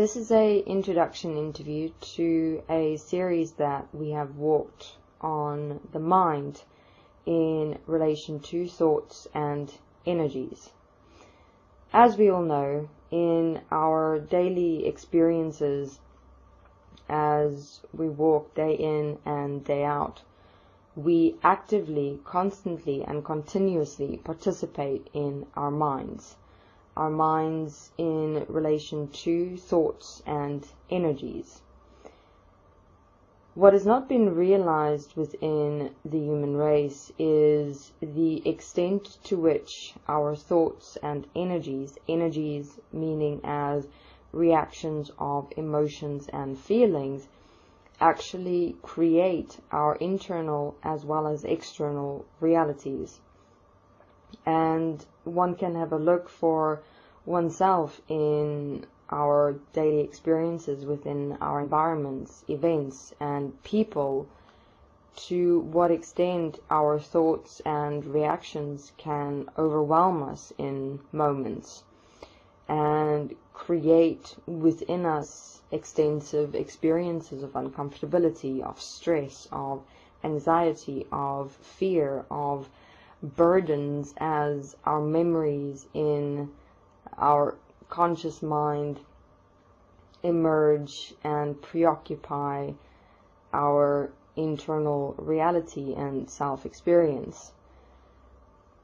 This is an introduction interview to a series that we have walked on the mind in relation to thoughts and energies. As we all know, in our daily experiences, as we walk day in and day out, we actively, constantly and continuously participate in our minds in relation to thoughts and energies. What has not been realized within the human race is the extent to which our thoughts and energies meaning as reactions of emotions and feelings, actually create our internal as well as external realities. And one can have a look for oneself in our daily experiences within our environments, events, and people, to what extent our thoughts and reactions can overwhelm us in moments and create within us extensive experiences of uncomfortability, of stress, of anxiety, of fear, of burdens, as our memories in our conscious mind emerge and preoccupy our internal reality and self-experience.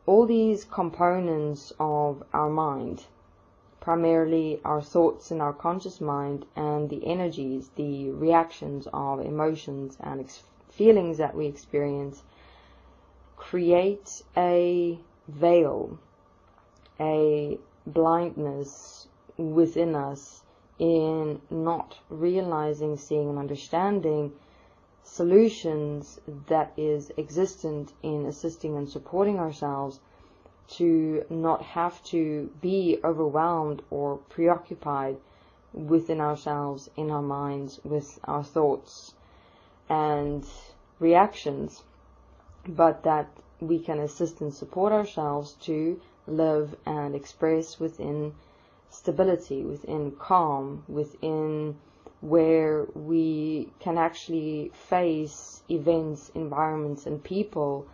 All these components of our mind, primarily our thoughts in our conscious mind and the energies, the reactions of emotions and feelings that we experience, create a veil, a blindness within us in not realizing, seeing and understanding solutions that is existent in assisting and supporting ourselves to not have to be overwhelmed or preoccupied within ourselves, in our minds, with our thoughts and reactions, but that we can assist and support ourselves to live and express within stability, within calm, within where we can actually face events, environments and people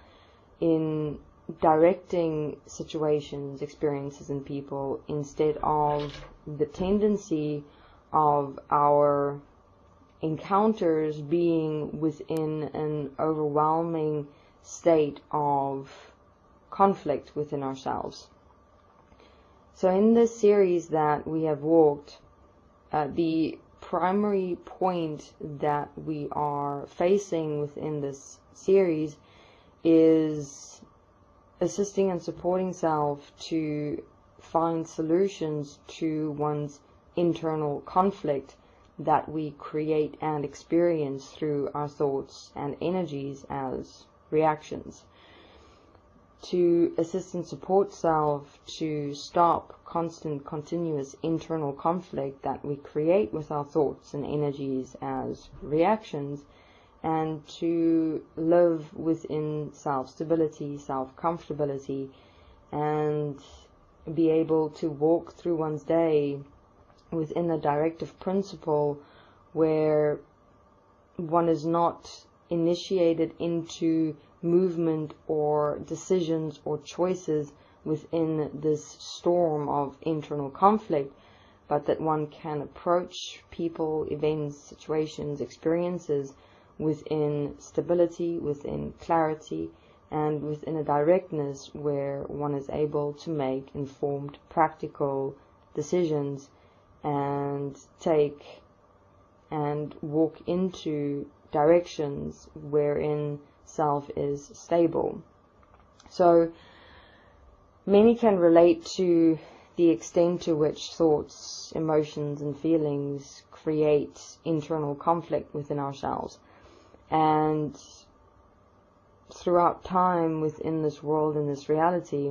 in directing situations, experiences and people, instead of the tendency of our encounters being within an overwhelming state of conflict within ourselves. So in this series that we have walked, the primary point that we are facing within this series is assisting and supporting self to find solutions to one's internal conflict that we create and experience through our thoughts and energies as reactions. To assist and support self to stop constant, continuous internal conflict that we create with our thoughts and energies as reactions, and to live within self-stability, self-comfortability, and be able to walk through one's day within a directive principle where one is not initiated into movement or decisions or choices within this storm of internal conflict, but that one can approach people, events, situations, experiences within stability, within clarity, and within a directness where one is able to make informed, practical decisions and take and walk into directions wherein self is stable. So many can relate to the extent to which thoughts, emotions and feelings create internal conflict within ourselves. And throughout time within this world, in this reality,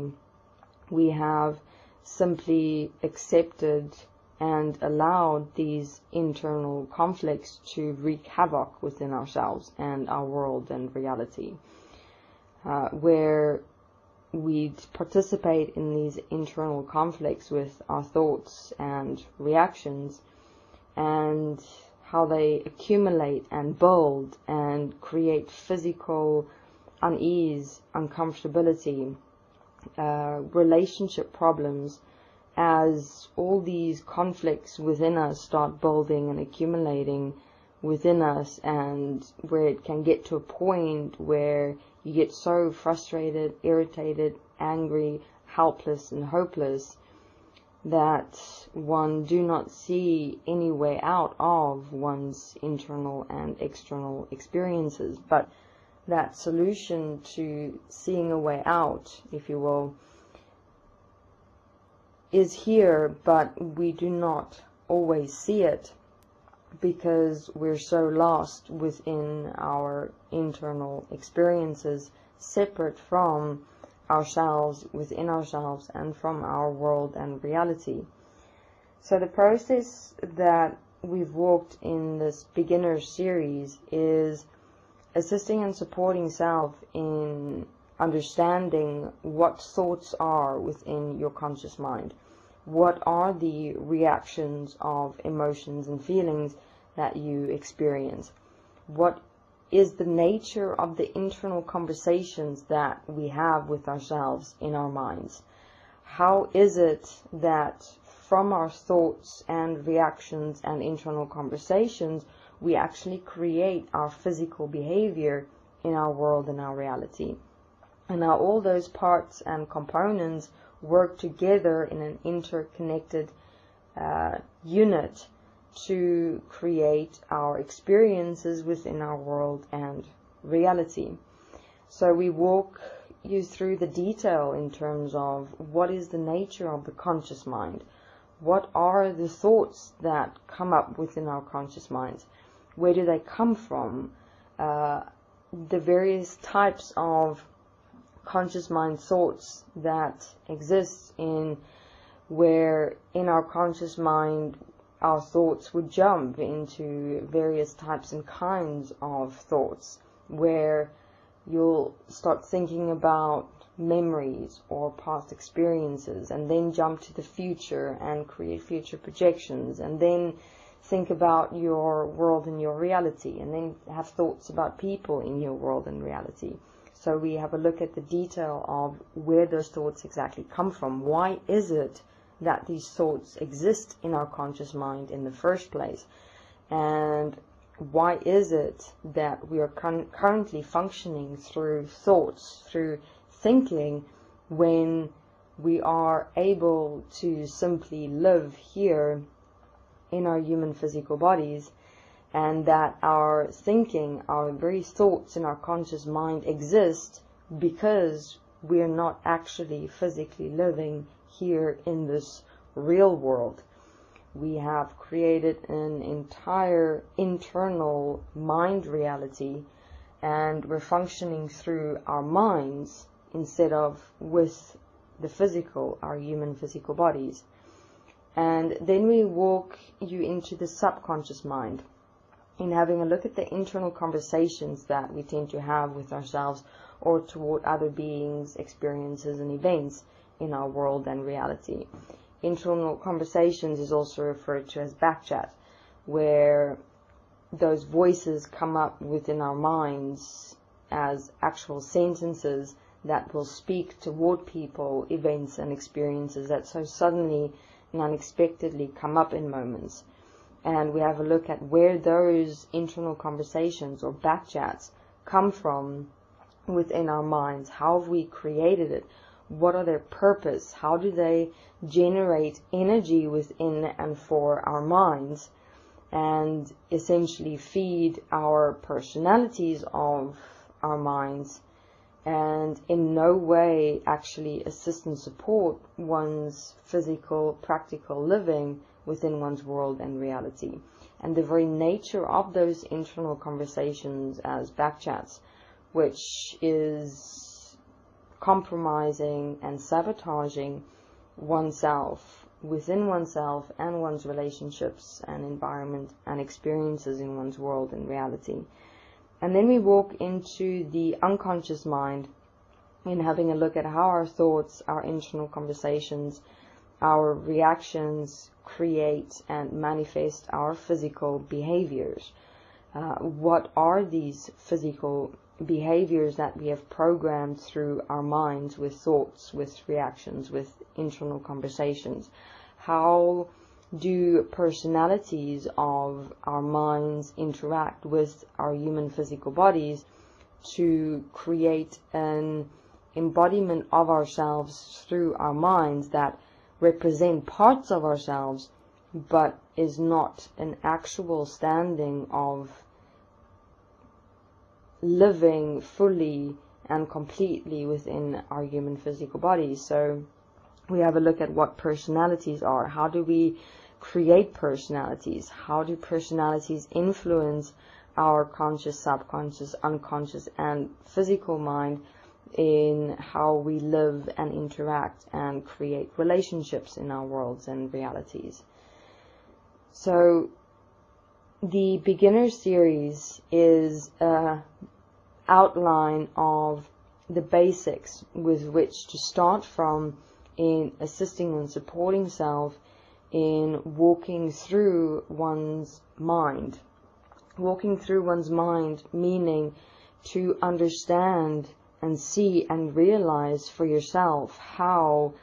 we have simply accepted and allowed these internal conflicts to wreak havoc within ourselves and our world and reality, where we participate in these internal conflicts with our thoughts and reactions and how they accumulate and build and create physical unease, uncomfortability, relationship problems, as all these conflicts within us start building and accumulating within us, and where it can get to a point where you get so frustrated, irritated, angry, helpless and hopeless that one do not see any way out of one's internal and external experiences. But that solution to seeing a way out, if you will, is here, but we do not always see it because we're so lost within our internal experiences, separate from ourselves, within ourselves, and from our world and reality. So the process that we've walked in this beginner series is assisting and supporting self in understanding what thoughts are within your conscious mind. What are the reactions of emotions and feelings that you experience? What is the nature of the internal conversations that we have with ourselves in our minds? How is it that from our thoughts and reactions and internal conversations, we actually create our physical behavior in our world and our reality? And now all those parts and components work together in an interconnected unit to create our experiences within our world and reality. So we walk you through the detail in terms of what is the nature of the conscious mind. What are the thoughts that come up within our conscious minds? Where do they come from? The various types of conscious mind thoughts that exist, in where in our conscious mind our thoughts would jump into various types and kinds of thoughts, where you'll start thinking about memories or past experiences, and then jump to the future and create future projections, and then think about your world and your reality, and then have thoughts about people in your world and reality. So we have a look at the detail of where those thoughts exactly come from. Why is it that these thoughts exist in our conscious mind in the first place? And why is it that we are currently functioning through thoughts, through thinking, when we are able to simply live here in our human physical bodies, and that our thinking, our very thoughts in our conscious mind exist because we are not actually physically living here in this real world. We have created an entire internal mind reality, and we're functioning through our minds instead of with the physical, our human physical bodies. And then we walk you into the subconscious mind, in having a look at the internal conversations that we tend to have with ourselves or toward other beings, experiences and events in our world and reality. Internal conversations is also referred to as backchat, where those voices come up within our minds as actual sentences that will speak toward people, events and experiences that so suddenly and unexpectedly come up in moments. And we have a look at where those internal conversations or backchats come from within our minds. How have we created it? What are their purpose? How do they generate energy within and for our minds, and essentially feed our personalities of our minds, and in no way actually assist and support one's physical, practical living within one's world and reality. And the very nature of those internal conversations as backchats, which is compromising and sabotaging oneself, within oneself and one's relationships and environment and experiences in one's world and reality. And then we walk into the unconscious mind in having a look at how our thoughts, our internal conversations, our reactions create and manifest our physical behaviors. What are these physical behaviors that we have programmed through our minds with thoughts, with reactions, with internal conversations? How do personalities of our minds interact with our human physical bodies to create an embodiment of ourselves through our minds that represent parts of ourselves, but is not an actual standing of living fully and completely within our human physical bodies? So we have a look at what personalities are. How do we create personalities? How do personalities influence our conscious, subconscious, unconscious, and physical mind in how we live and interact and create relationships in our worlds and realities? So the beginner series is an outline of the basics with which to start from in assisting and supporting self in walking through one's mind. Walking through one's mind meaning to understand and see and realize for yourself how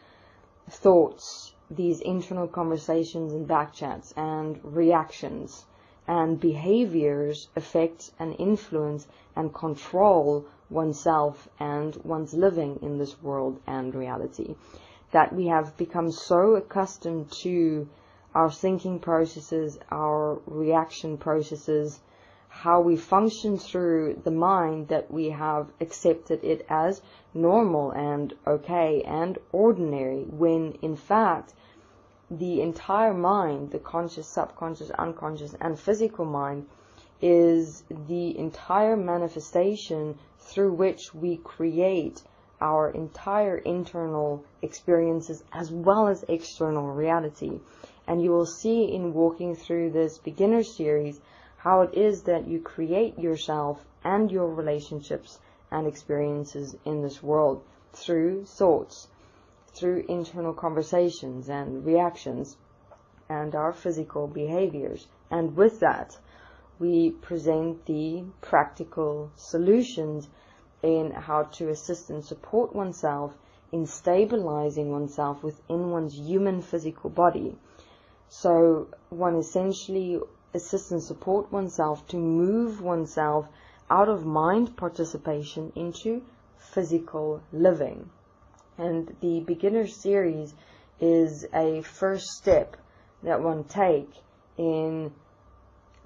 thoughts, these internal conversations and backchats and reactions and behaviors affect and influence and control oneself and one's living in this world and reality. That we have become so accustomed to our thinking processes, our reaction processes, how we function through the mind, that we have accepted it as normal and okay and ordinary, when in fact the entire mind, the conscious, subconscious, unconscious and physical mind, is the entire manifestation through which we create our entire internal experiences as well as external reality. And you will see in walking through this beginner series how it is that you create yourself and your relationships and experiences in this world through thoughts, through internal conversations and reactions, and our physical behaviors. And with that, we present the practical solutions in how to assist and support oneself in stabilizing oneself within one's human physical body. So one essentially assists and support oneself to move oneself out of mind participation into physical living. And the beginner series is a first step that one take in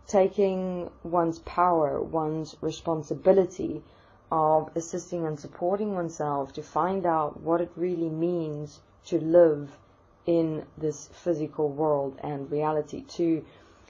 taking one's power, one's responsibility of assisting and supporting oneself to find out what it really means to live in this physical world and reality, to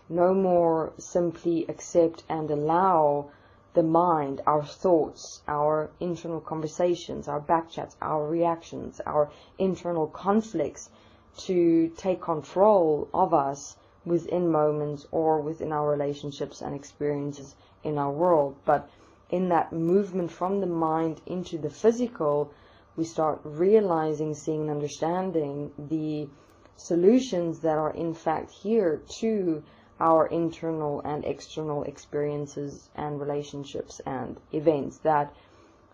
no more simply accept and allow the mind, our thoughts, our internal conversations, our backchats, our reactions, our internal conflicts to take control of us within moments or within our relationships and experiences in our world. But in that movement from the mind into the physical, we start realizing, seeing and understanding the solutions that are in fact here to our internal and external experiences and relationships and events, that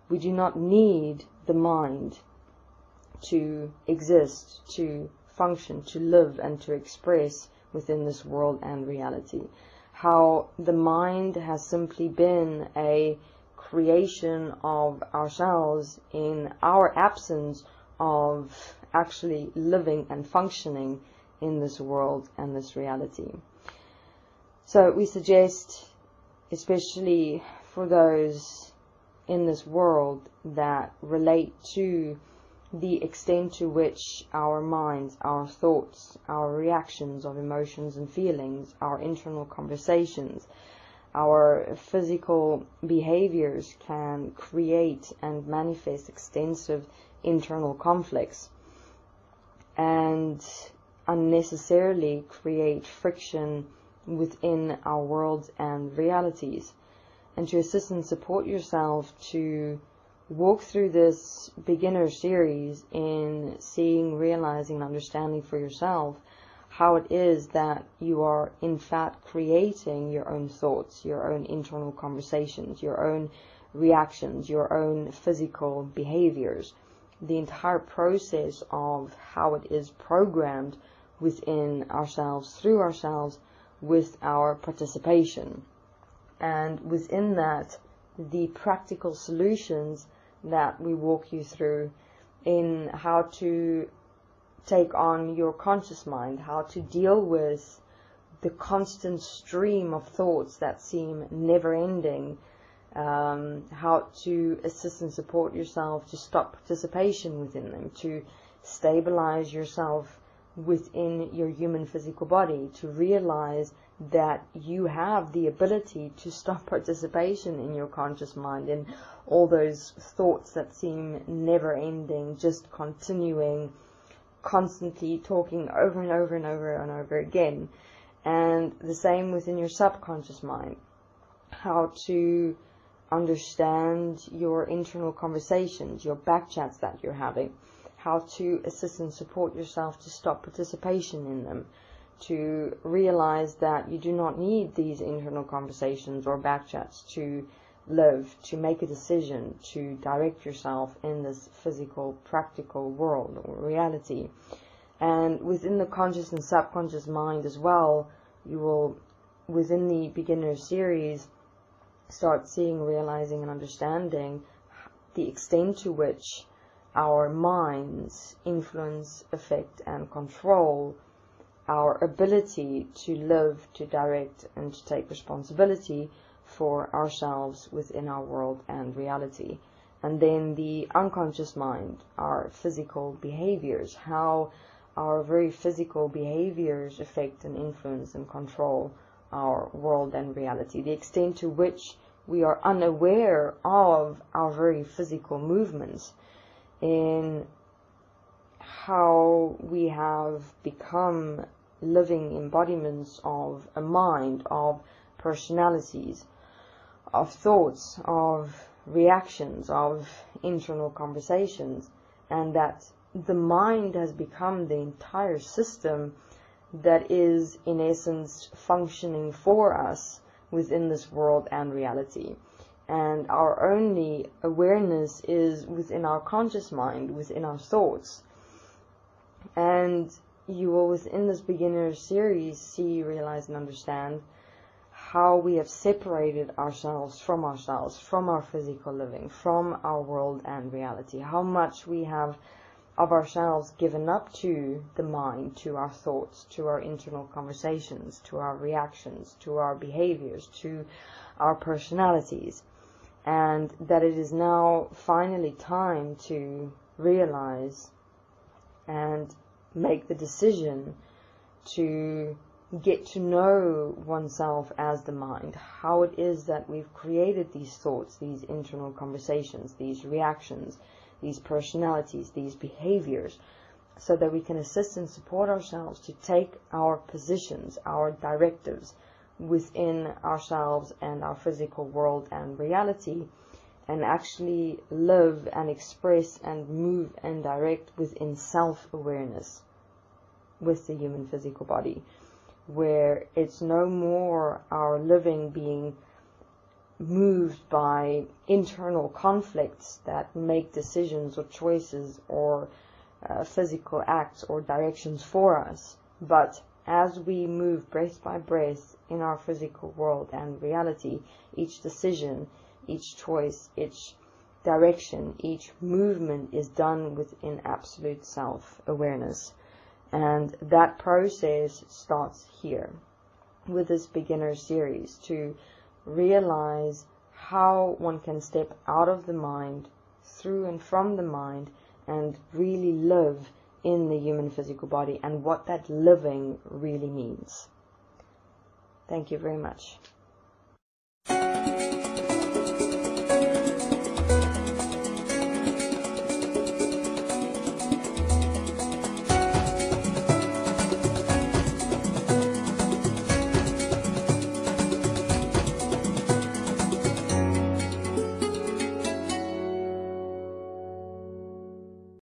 we do not need the mind to exist, to function, to live and to express within this world and reality. How the mind has simply been a creation of ourselves in our absence of actually living and functioning in this world and this reality. So we suggest, especially for those in this world that relate to the extent to which our minds, our thoughts, our reactions of emotions and feelings, our internal conversations, our physical behaviors can create and manifest extensive internal conflicts and unnecessarily create friction within our worlds and realities. And to assist and support yourself to walk through this beginner series in seeing, realizing, and understanding for yourself how it is that you are in fact creating your own thoughts, your own internal conversations, your own reactions, your own physical behaviors. The entire process of how it is programmed within ourselves, through ourselves, with our participation. And within that, the practical solutions that we walk you through in how to take on your conscious mind, how to deal with the constant stream of thoughts that seem never-ending, how to assist and support yourself to stop participation within them, to stabilize yourself within your human physical body, to realize that you have the ability to stop participation in your conscious mind and all those thoughts that seem never-ending, just continuing, constantly talking over and over and over and over again. And the same within your subconscious mind, how to understand your internal conversations, your back chats that you're having, how to assist and support yourself to stop participation in them, to realize that you do not need these internal conversations or back chats to live, to make a decision, to direct yourself in this physical, practical world or reality. And within the conscious and subconscious mind as well, you will, within the beginner series, start seeing, realizing, and understanding the extent to which our minds influence, affect, and control our ability to live, to direct, and to take responsibility for ourselves within our world and reality. And then the unconscious mind, our physical behaviors, how our very physical behaviors affect and influence and control our world and reality, the extent to which we are unaware of our very physical movements, in how we have become living embodiments of a mind, of personalities, of thoughts, of reactions, of internal conversations, and that the mind has become the entire system that is in essence functioning for us within this world and reality. And our only awareness is within our conscious mind, within our thoughts. And you will, within this beginner series, see, realize, and understand how we have separated ourselves, from our physical living, from our world and reality, how much we have of ourselves given up to the mind, to our thoughts, to our internal conversations, to our reactions, to our behaviors, to our personalities, and that it is now finally time to realize and make the decision to get to know oneself as the mind, how it is that we've created these thoughts, these internal conversations, these reactions, these personalities, these behaviors, so that we can assist and support ourselves to take our positions, our directives within ourselves and our physical world and reality, and actually live and express and move and direct within self-awareness with the human physical body, where it's no more our living being moved by internal conflicts that make decisions or choices or physical acts or directions for us, but as we move breath by breath in our physical world and reality, each decision, each choice, each direction, each movement is done within absolute self-awareness. And that process starts here with this beginner series, to realize how one can step out of the mind, through and from the mind, and really live in the human physical body, and what that living really means. Thank you very much.